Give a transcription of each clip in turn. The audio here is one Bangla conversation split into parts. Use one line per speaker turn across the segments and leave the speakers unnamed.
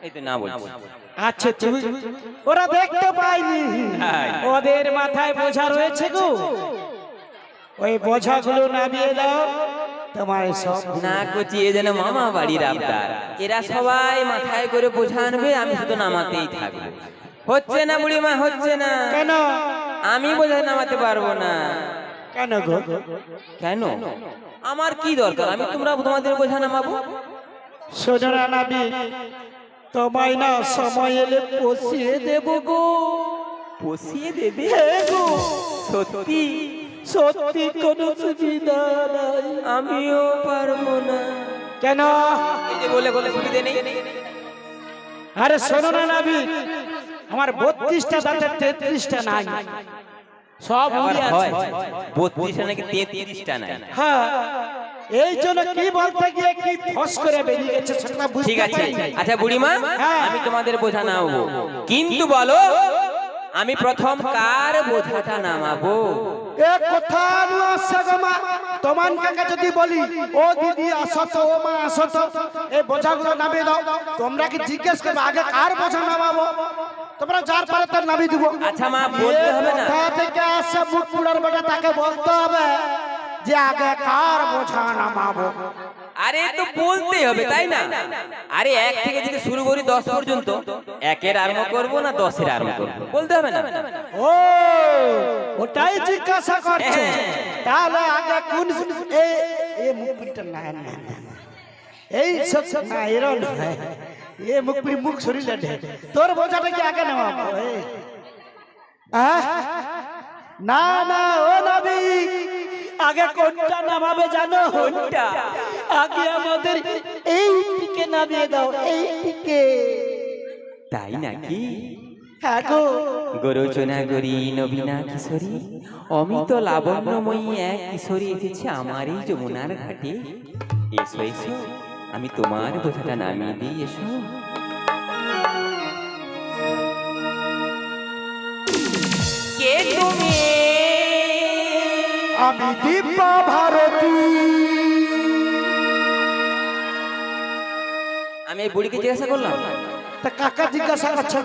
এই তো না বলছি।
আচ্ছা তুমি ওরা দেখতে পাইনি, ওদের মাথায় বোঝা রয়েছে গো, ওই বোঝাগুলো নামিয়ে দাও। তোমার সব
না কচিয়ে যেন মামা বাড়ির আবদার, এরা সবাই মাথায় করে বোঝা আনবে, আমি শুধু নামাতেই থাকবো। হচ্ছে না বুড়িমা, হচ্ছে না।
কেন?
আমি বোঝা নামাতে পারবো না।
কেন গো?
কেন? আমার কি দরকার, আমি তোমাদের বোঝা নামাবো।
সোজনা নাবি, তোমায় না সময় এলে পচিয়ে দেব গো।
পচিয়ে দেবে?
হ্যাঁ গো,
সত্যি?
সত্যি কোনো সুবিধা নাই।
আমিও পারবো না।
কেন?
এই যে বলে বলে সুবিধে নেই।
আরে শোনো না নাবি, আমার 32টা দাঁতের 33টা নাই, সব উড়ে আছে।
32টা নাকি 33টা নাই?
হ্যাঁ, এই জন্য কি বলতে গিয়ে কি ফস করে বেরিয়ে গেছে সেটা বুঝতে
ঠিক আছে।
পারিনি।
আচ্ছা বুড়িমা,
হ্যাঁ।
আমি তোমাদের বোঝা নামাবো, কিন্তু বলো আমি প্রথম কার বোঝাটা নামাবো?
এ কথা আছে গো মা, তোমার কাকে যদি বলি ও দিদি আসো তো, ও মা আসো তো, এই বোঝাগুলো নামিয়ে দাও, তোমরা কি জিজ্ঞেস করবে আগে কার বোঝা নামাবো? তোমরা যার পারে তার নামিয়ে দিব।
আচ্ছা মা, বলতে হবে না?
কোথা থেকে আসে মুখ পুরার বেটা, তাকে বলতে হবে যে আগে কার বোঝা নামাবো।
আরে তো বলতেই হবে, তাই না? আরে 1 থেকে যদি শুরু করি 10 পর্যন্ত, 1-এর আরম্ভ করবো না 10-এর আরম্ভ করবো, বলতে হবে না?
ও ওটাই জিজ্ঞাসা করছে। তাহলে আগে কোন এই মুখটা না না এই সব না এরো না, এ মুখপুরি মুখ সরিলে ঢে, তোর বোঝাটা কি আগে নামাবো? না না ও নবী, আগে কোনটা নামাবে জানো?
কোনটা?
আগে আমাদের এই দিকে নামিয়ে দাও, এই দিকে।
তাই নাকি?
হ্যাঁ গো।
গরচনা গরি নবীনা কিশোরী, অমিত লাবণ্যময়ী এক কিশোরী এসেছে আমার এই যমুনার ঘাটে। এসো এসো, আমি তোমার বোঝাটা নামিয়ে দিই, এসো। কে তুমি?
আমি দিব্যা ভারতী।
আমি এই বুড়িকে জিজ্ঞাসা করলাম।
তা কাকা জিজ্ঞাসা করছো?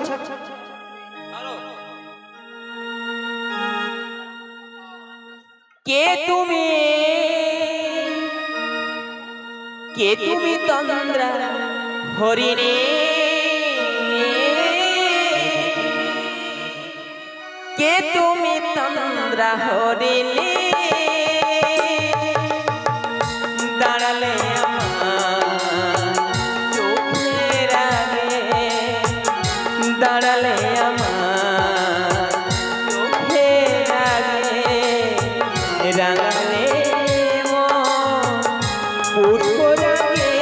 কে তুমি? কে তুমি তন্দ্রা হরিণী? কে তুমি তন্দ্রা হরিণী? দাঁড়ালে আমার চোখের আগে, দাঁড়ালে আমার চোখের আগে, রাঙালে পুষ্পরাগে,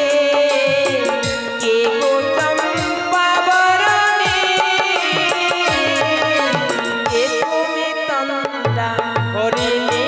কে গো চম্পা বরণী? কে তুমি তন্দ্রা হরিণী?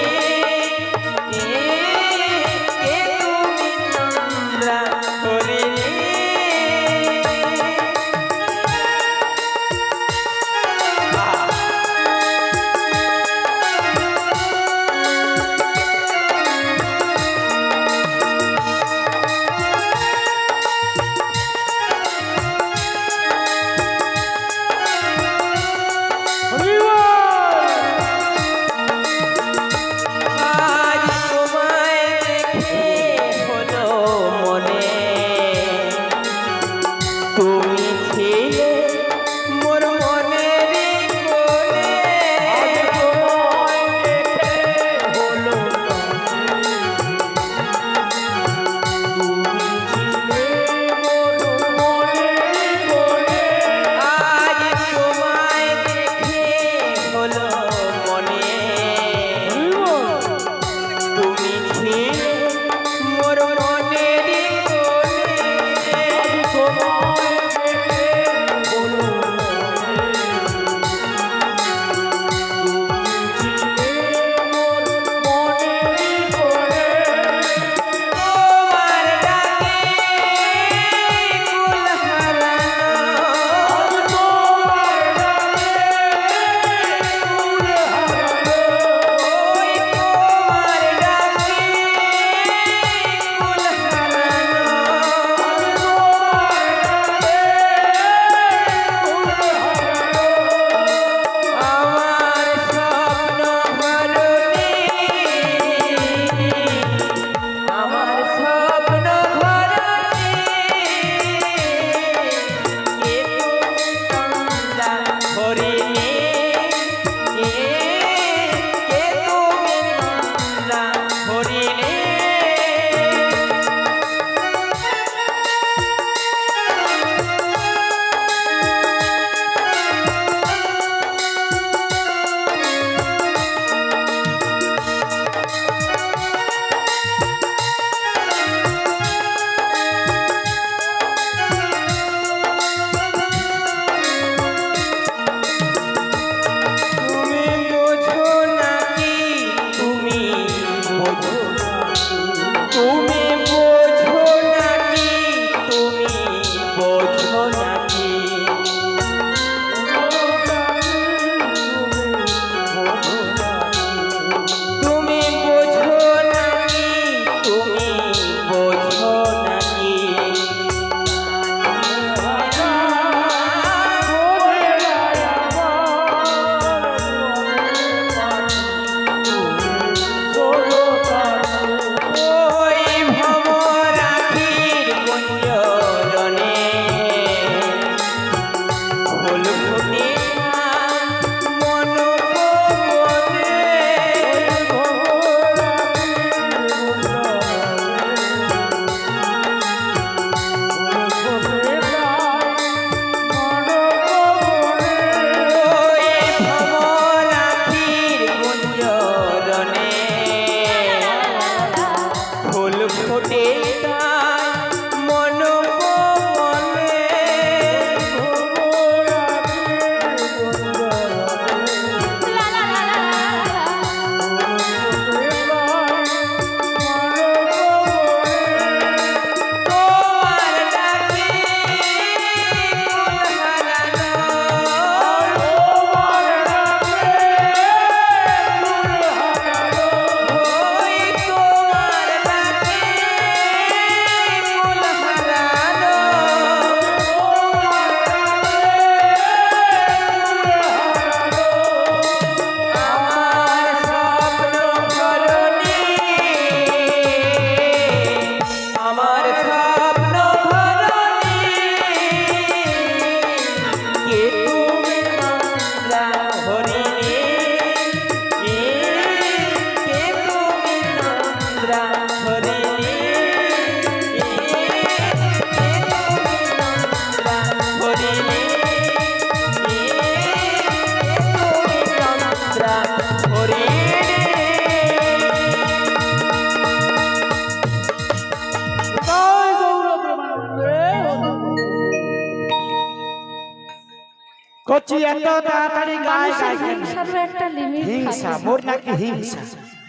কচি এত তাড়াতাড়ি গায়ে গায়ে কেন?
হিংসারও একটা লিমিট
হিংসা, মোর নাকি হিংসা?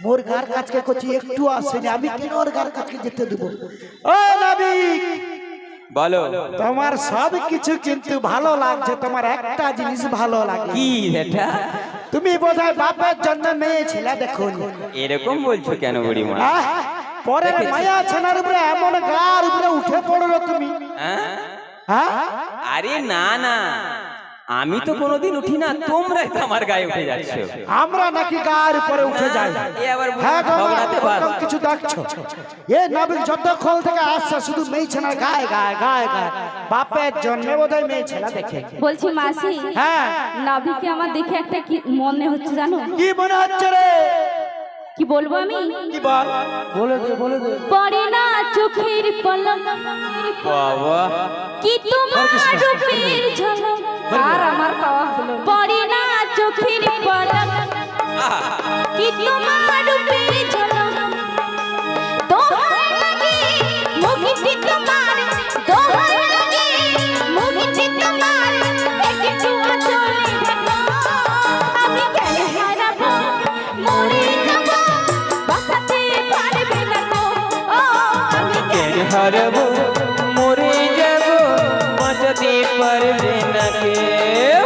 মোর গার কাছকে কচি একটু আসেনি, আমি কেন ওর গার কাছকে যেতে দেবো? ও নাবিক,
বলো
তোমার সব কিছু কিন্তু ভালো লাগছে, তোমার একটা জিনিস ভালো লাগে।
কি এটা?
তুমি বোধহয় বাপের জন্য মেয়ে ছেলে দেখো।
এরকম বলছো কেন বুড়িমা?
পরের মায়া ছেনার উপরে এমন গার উপরে উঠে পড়লো তুমি।
হ্যাঁ?
হ্যাঁ,
আরে না না, আমি তো কোনোদিন উঠি না, তোমরাই তো আমার গায়ে উঠে যাচ্ছ।
আমরা নাকি গার উপরে উঠে যাই?
এ আবার
হ্যাঁ গো,
ঝগড়াতে বাস।
ওরকম কিছু দেখছো? এ নাবিক যতক্ষণ থেকে আসছে শুধু মেয়ে ছেনার গায়ে গায়ে গায়ে গায়ে। বাপের জন্য বোধহয় মেয়ে ছেলে দেখে।
বলছি মাসি,
হ্যাঁ,
নাভিকে আমার দেখে একটা কি মনে হচ্ছে জানো?
কি মনে হচ্ছে রে?
কি বলবো আমি?
কি বল, বলে দে বলে দে।
পড়ে না চোখের পলক,
বাবা
কি তোমার রূপের ঝলক। আর আমার পাওয়া হলো না। পড়ে না চোখের পলক, কি তোমার রূপের ঝলক। দোহাই লাগে মুখটি তোমার, দোহাই লাগে মুখটি তোমার, একটু আঁচলে ঢাকো। আমি কেন হারাবো, মরে যাবো, বাঁচাতে পারবে না গো। ও আমি
কেন হারাবো, মরে যাব, বাঁচাতে পারবে না কেউ।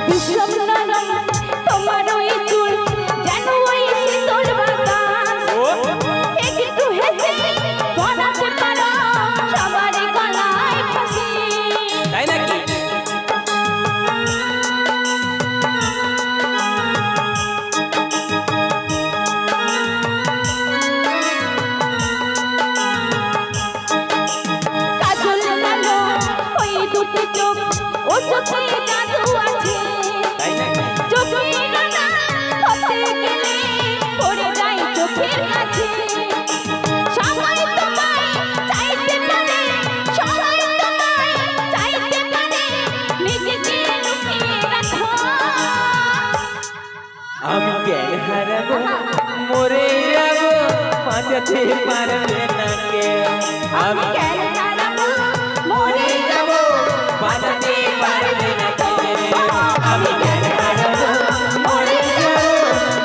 বিষম নরম তোমার ওই চুল, যেন ওই শীতল বাতাস। একটু হেসে বলাতে পারো সবার গলায় ফাঁসি।
তাই নাকি?
কাজল কালো ওই দুটি চোখ, ও চোখে জাদু আছে।
তাই নাকি?
চোখে রাঙা হতে গেলে পড়ে যায় চোখের কাছে। সবাই তোমায় চাইতে পারে, সবাই তোমায় চাইতে পারে, নিজেকে লুকিয়ে রাখো।
আমি কেন হারাবো, মরে যাব, বাঁচাতে পারবে না কেউ। আমি
কেন হারাবো, মরে যাব,
বাঁচাতে পারবে না কেউ। আমি কেন হারাবো, মরে যাব,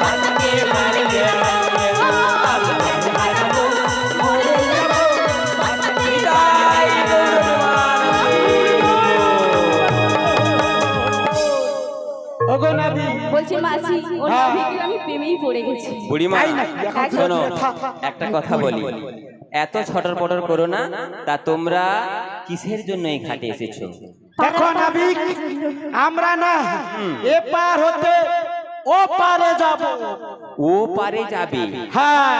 বাঁচাতে পারবে না কেউ। আমি কেন হারাবো, মরে যাব, বাঁচাতে তাই
ওগো নাবি,
বলছি মাসি, ও নাভিকে আমি প্রেমেই পড়ে গেছি।
বুড়িমা
তাই নাকি? এখন
শোনো,
কথা।
একটা কথা বলি, এত ছটর পটর করো না। তা তোমরা কিসের জন্য এই ঘাটে এসেছো?
দেখো নাবিক, আমরা না এপার হতে ও পারে যাব।
ও পারে যাবে,
হ্যাঁ,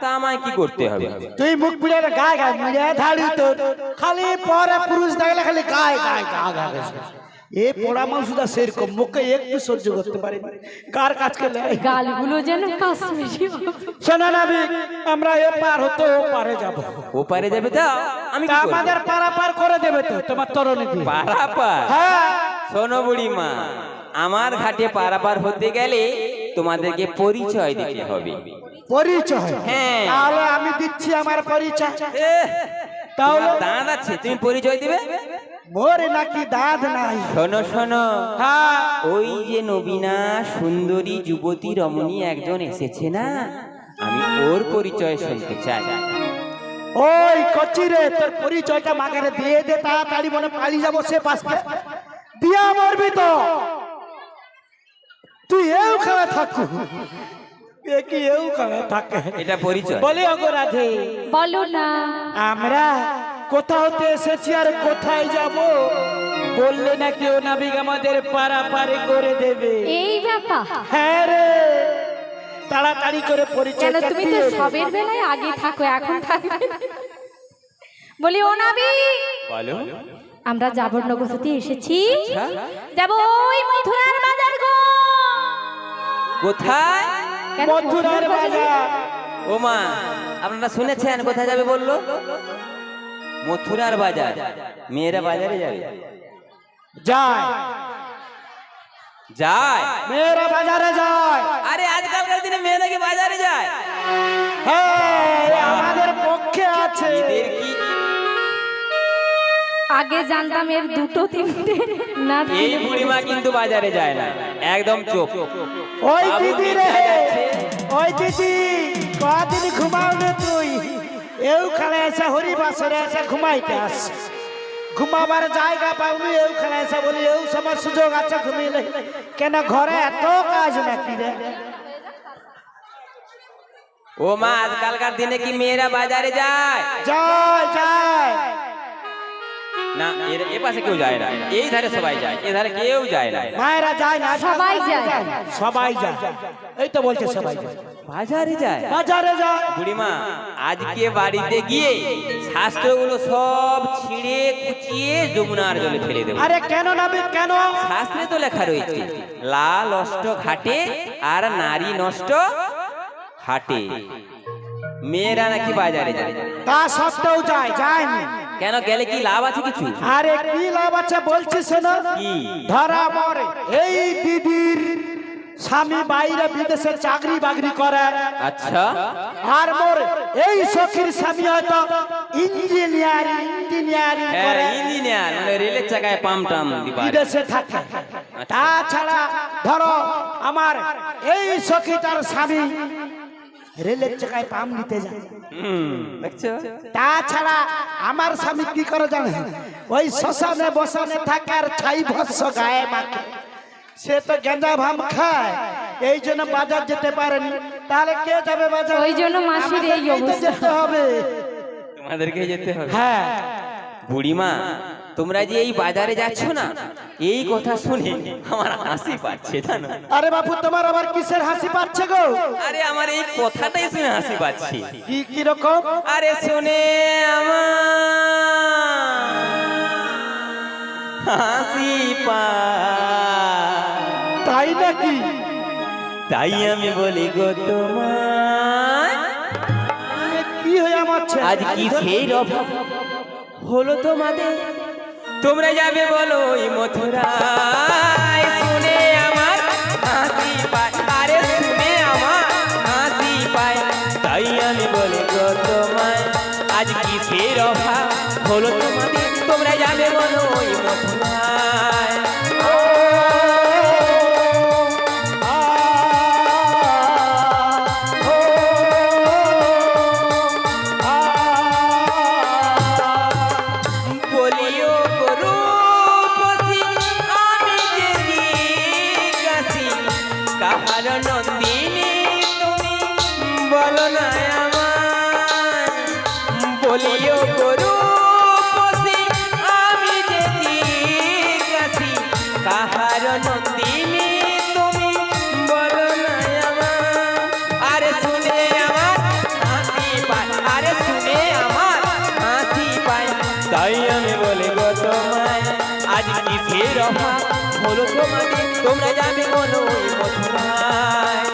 তা আমায় কি করতে হবে?
তুই মুখ পুড়ে গায়ে গায়ে মুড়ে ধাড়ি তোর, খালি পরে পুরুষ দেখলে খালি গায়ে গায়ে গায়ে গায়ে। এ পোড়া মানুষটা সেরকম মুখে একটু সহ্য করতে পারে না, কার কাছকে লেয়।
গালগুলো যেন কাশ্মীরি।
শোনা নাবিক, আমরা এপার হতে ও পারে যাব।
ও পারে যাবে, তা আমি
তা
কি করব?
আমাদের পারাপার করে দেবে তো তোমার তরণী দিয়ে।
পারাপার?
হ্যাঁ,
শোনো বুড়িমা, আমার ঘাটে পারাপার হতে গেলে তোমাদেরকে পরিচয় দিতে হবে।
পরিচয়?
হ্যাঁ।
তাহলে আমি দিচ্ছি আমার পরিচয়।
এহ,
তাহলে
তোমার দাঁত আছে, তুমি পরিচয় দিবে?
মোর নাকি দাঁত নাই?
শোনো শোনো,
হ্যাঁ,
ওই যে নবীনা সুন্দরী যুবতী রমণী একজন এসেছে না, আমি ওর পরিচয় শুনতে চাই।
ওই কচি রে, তোর পরিচয়টা মাগারে দিয়ে দে তাড়াতাড়ি, মনে পালিয়ে যাবো সে পাশে দিয়া মরবি তো। তুই এও খাওয়া থাকু, এ কি এও খাওয়া থাকে?
এটা পরিচয়?
বলি ওগো রাধে,
বলো না।
আমরা কোথা হতে এসেছি আর কোথায় যাব? বললে নাকি ও নাবিক আমাদের পারাপারে করে দেবে।
এই ব্যাপার?
হ্যাঁ রে, তাড়াতাড়ি করে পরিচয়
কেন তুমি তো সবের বেলায় আগে থাকো, এখন থাকবে না? বলি ও নাবি,
বলো।
আমরা জাবরনগর থেকে এসেছি,
আচ্ছা,
যাব ওই মথুরার বাজার গো।
কোথায়?
কেন
মথুরার বাজার?
ও মা, আপনারা শুনেছেন কোথায় যাবে বললো? মথুরার বাজার, মেয়েরা বাজারে যাবে?
যায়,
যায়।
মেয়েরা বাজারে যায়।
আরে আজকালকার দিনে মেয়েরা কি বাজারে যায়?
হ্যাঁ, আমাদের পক্ষে আছে।
এদের কি
আগে জানতাম এর দুটো তিনটে না
এই বুড়িমা কিন্তু বাজারে যায় না, একদম চোখ।
ওই
বাবু
দিদি
কি
রে,
যাচ্ছে?
ওই দিদি, কদিন ঘুমাও রে তুই? এইখানে এসে হরিবাসরে এসে ঘুমাইতে আস, ঘুমাবার জায়গা পাওনি। এইখানে এসে বলি এই সময় সুযোগ আছে ঘুমিলে, কেন ঘরে এত কাজ নাকি রে?
ও মা, আজকালকার দিনে কি মেয়েরা বাজারে যায়?
যায় যায়।
না, এ পাশে কেউ যায় না, এই ধারে সবাই যায়, এ ধারে কেউ যায় না।
মায়েরা যায় না?
সবাই যায়।
সবাই যায়, এই তো বলছে সবাই যায়,
বাজারে যায়।
বাজারে যায়।
বুড়িমা আজকে বাড়িতে গিয়ে শাস্ত্রগুলো সব ছিঁড়ে কুচিয়ে যমুনার জলে ফেলে দেবো।
আরে কেন নাবি, কেন?
শাস্ত্রে তো লেখা রয়েছে, লাল নষ্ট ঘাটে আর নারী নষ্ট হাটে। মেয়েরা নাকি বাজারে যায়,
তা সত্ত্বেও যায়, যায়নি
কেন? গেলে কি লাভ আছে কিছু?
আরে কি লাভ আছে বলছিস না?
কি?
ধরা পড়ে এই দিদির স্বামী বাইরে বিদেশে চাকরি বাকরি করে,
আচ্ছা,
আর মোর এই সখীর স্বামী হয়তো ইঞ্জিনিয়ারিং
হ্যাঁ,
করে
ইঞ্জিনিয়ার, মানে রেলের চাকায় পাম টাম দিবা।
বিদেশে থাকে। তাছাড়া ধরো আমার এই সখী তার স্বামী রেলের চাকায় পাম দিতে যায়।
দেখছো?
তাছাড়া আমার স্বামী কি করে জানে? ওই শ্মশানে বসানে থাকে আর ছাই ভস্য গায়ে মাখে। সে তো গেঁজা ভাম খায়, এই জন্য বাজার যেতে পারেনি। তাহলে কে যাবে বাজার?
ওই জন্য মাসির এই
আমাদেরকেই তো
অবস্থা।
যেতে হবে।
তোমাদেরকে যেতে হবে।
হ্যাঁ,
বুড়িমা, তোমরা যে এই বাজারে যাচ্ছ না, এই কথা শুনে আমার হাসি পাচ্ছে, জানো?
আরে বাপু, তোমার আবার কিসের হাসি পাচ্ছে গো?
আরে আমার এই কথাটাই শুনে হাসি পাচ্ছে।
কি কি রকম?
আরে শুনে আমার হাসি পায়,
তাই নাকি?
তাই আমি বলি গো তোমায়,
এ কি হয়ে আমার ছেলে?
আজ কি সেই অভাব হলো তোমাদের, তোমরা যাবে বলো ওই মথুরায়। শুনে আমার হাসি পায়, আরে শুনে আমার হাসি পায়, তাই আমি বলি গো তোমায়, আজ কি সেই অভাব হলো তোমাদের, তোমরা যাবে বলো ওই মথুরায়। বলিও গরুপতি আমি যে দিগাছি, কাহার নন্দিনী তুমি বলো না আমায়। বলিও গরুপতি আমি যে দিগাছি, কাহার নন্দিনী তুমি বলো না আমায়। আরে শুনে আমার হাসি পায়, আরে শুনে আমার হাসি পায়, তাই আমি বলি গো তোমায়, আজ কি ফের অভাব হলো তোমাদের, তোমরা যাবে বলো ওই মথুরায়।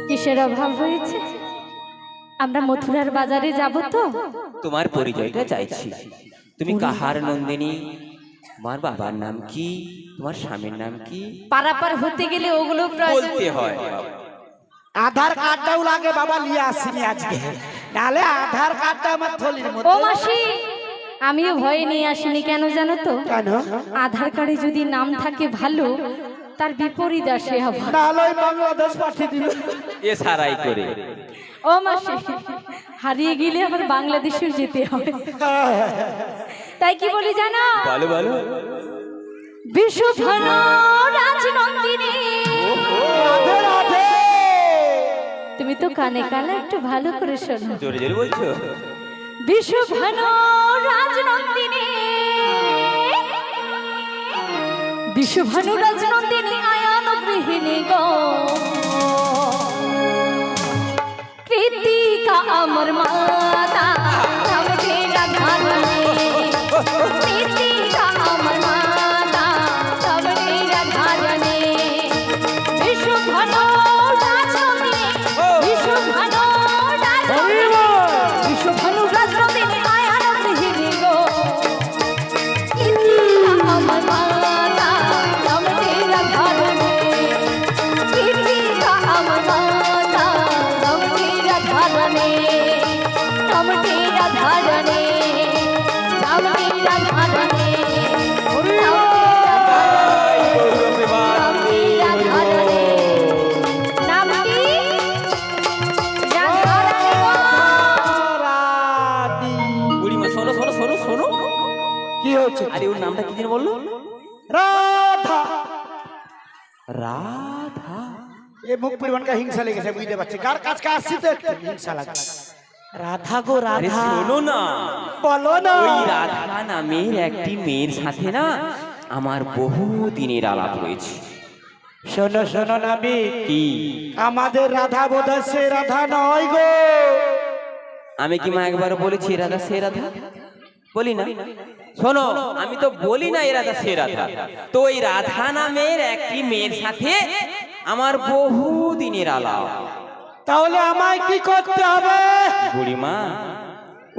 কিসের অভাব হয়েছে? আমরা মথুরার বাজারে যাব তো।
তোমার পরিচয়টা চাইছি, তুমি কাহার নন্দিনী, তোমার বাবার নাম কি, তোমার স্বামীর নাম কি?
পারাপার হতে গেলে ওগুলো প্রয়োজন।
বলতে হয়।
আধার কার্ডটাও লাগে বাবা, নিয়ে আসিনি আজকে, নাহলে আধার কার্ডটা আমার থলির
ও
মধ্যে।
মাসি, আমিও ভয়ে নিয়ে আসিনি, কেন জানো তো?
কেন?
আধার কার্ডে যদি নাম থাকে ভালো, তার বিপরীত আসে আবার।
নাহলে ওই বাংলাদেশ পাঠিয়ে দিল।
এ সারাই করে।
ও মাসি, হারিয়ে গেলে আবার বাংলাদেশেও যেতে হবে। তাই কি বলি জানো?
বলো বলো।
বিশুধন রাজনন্দিনী,
রাধে রাধে।
তুমি তো কানে কানে একটু ভালো করে শোনো।
জোরে জোরে বলছো?
বিশুধন রাজনন্দিনী, বিশুভানু রাজনন্দিনী আয়ান গৃহিণী গো, কৃতিকা का अमर माता तब तेरा धारने प्रीति का अमर माता तब तेरा धारने विश्व भनो राजने विश्व भनो राजने विश्व भनो राजने आया रंग हिरी गो प्रीति का अमर माता तब तेरा धारने प्रीति का अमर माता तब तेरा धारने तब तेरा धारने तब तेरा धारने
বুড়িমা শোনো শোনো শোনো শোনো,
কি হচ্ছে?
আরে ওর নামটা কি যেন বললো?
রাধা।
রাধা।
এ মুখ পরিমাণকে হিংসা লেগেছে, বুঝতে পারছি। কার কাছে আসছি তো একটু হিংসা লাগছে। রাধা গো
আরে
রাধা,
শোনো না,
বলো না।
ওই রাধা নামের একটি মেয়ের সাথে না আমার বহু দিনের আলাপ হয়েছে।
শোনো শোনো নাবি,
কি?
আমাদের রাধা বোধহয় সে রাধা নয় গো।
আমি কি মা একবার বলেছি এ রাধা সে রাধা? বলি না। শোনো, আমি তো বলি না এ রাধা সে রাধা। তো ওই রাধা নামের একটি মেয়ের সাথে আমার বহু দিনের আলাপ।
তাহলে আমায় কি করতে হবে?
বুড়িমা,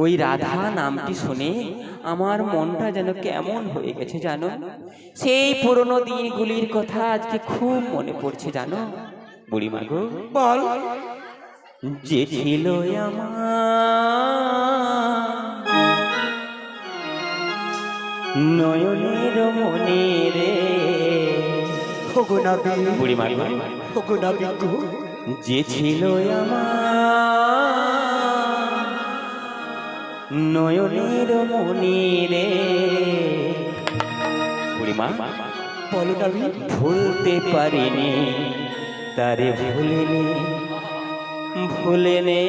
ওই রাধা নামটি শুনে আমার মনটা যেন কেমন হয়ে গেছে জানো। সেই পুরনো দিনগুলির কথা আজকে খুব মনে পড়ছে জানো বুড়িমা গো।
বল।
যে ছিল আমার নয়নের মনে রে।
ওগো নাবি,
বুড়িমা গো,
ওগো নাবি গো,
যে ছিল আমার নয়নের মনে রে। বুড়িমা,
বলো নাবি।
ভুলতে পারিনি তারে ভুলেনে ভুলেনে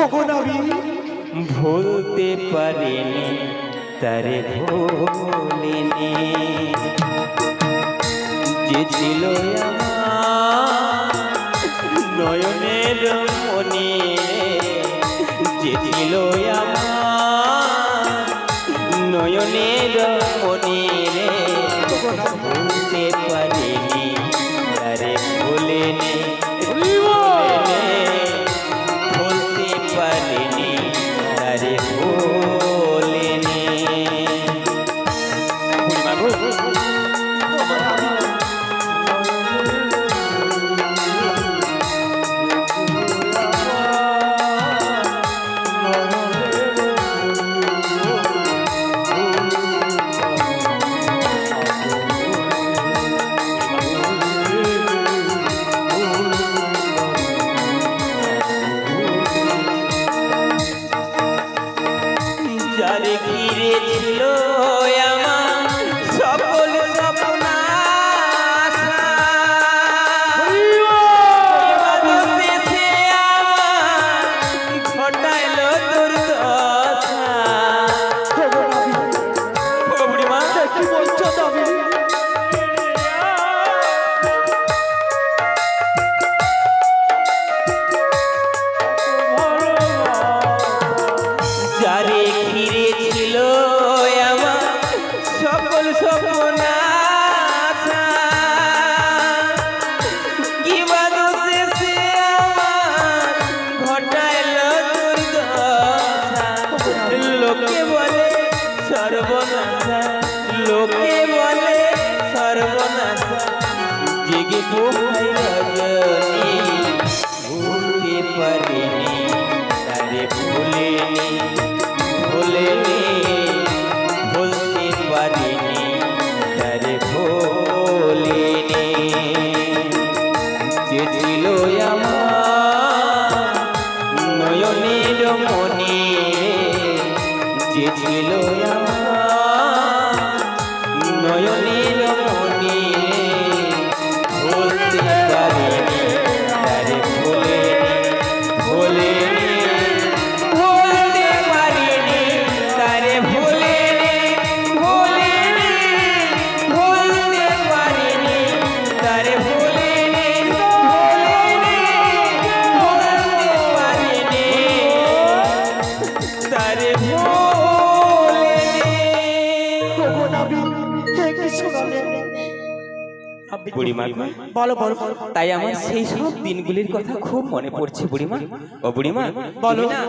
ওগো নাবি,
ভুলতে পারিনি তারে ভুলেনে। যে ছিল আমার নয়নের মনে রে, যে ছিল আমার নয়নের মনে রে। ভুলতে পারিনি তারে ভুলেনে ভুলেনে, ভুলতে পারিনি তারে ভুলেনে। বুড়িমা গো, যারে ঘিরে ছিল আমার সকল স্বপ্ন আশা, শেষে আমার ঘটাইল দুর্দশা। ও বুড়িমা,
কি বলছো নাবি?
যারে ঘিরে ছিল আমার সকল স্বপ্ন আশা, কি বাদো শেষে আমার ঘটাইল দুর্দশা। লোকে বলে সর্বনাশা, লোকে বলে সর্বনাশা। জেগে কোথায় রজনী, ভুলতে পারিনি তারে ভুলেনি ভুলেনি, ভুলতে পারিনি তারে ভুলেনি। যে ছিল আমার নয়নের মনে, যে ছিল আমার নয়নের মনে, ভুলতে পারিনি তারে ভুলেনি ভুলেনি, ভুলতে পারিনি তারে ভুলেনি ভুলেনি, ভুলতে পারিনি তারে ভুলেনি ভুলেনি, ভুলতে পারিনি
শুনে
বুড়িমা গো,
বলো বলো বলো।
তাই আমার সেই সব দিনগুলির কথা খুব মনে পড়ছে বুড়িমা। ও বুড়িমা,
বলো।
তুমি না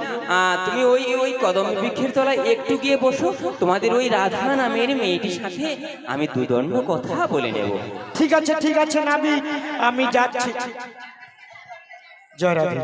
তুমি ওই ওই কদম বৃক্ষের তলায় একটু গিয়ে বসো, তোমাদের ওই রাধা নামের মেয়েটির সাথে আমি দুদণ্ড কথা বলে নেব।
ঠিক আছে নাবি, আমি যাচ্ছি। জয় রাধে।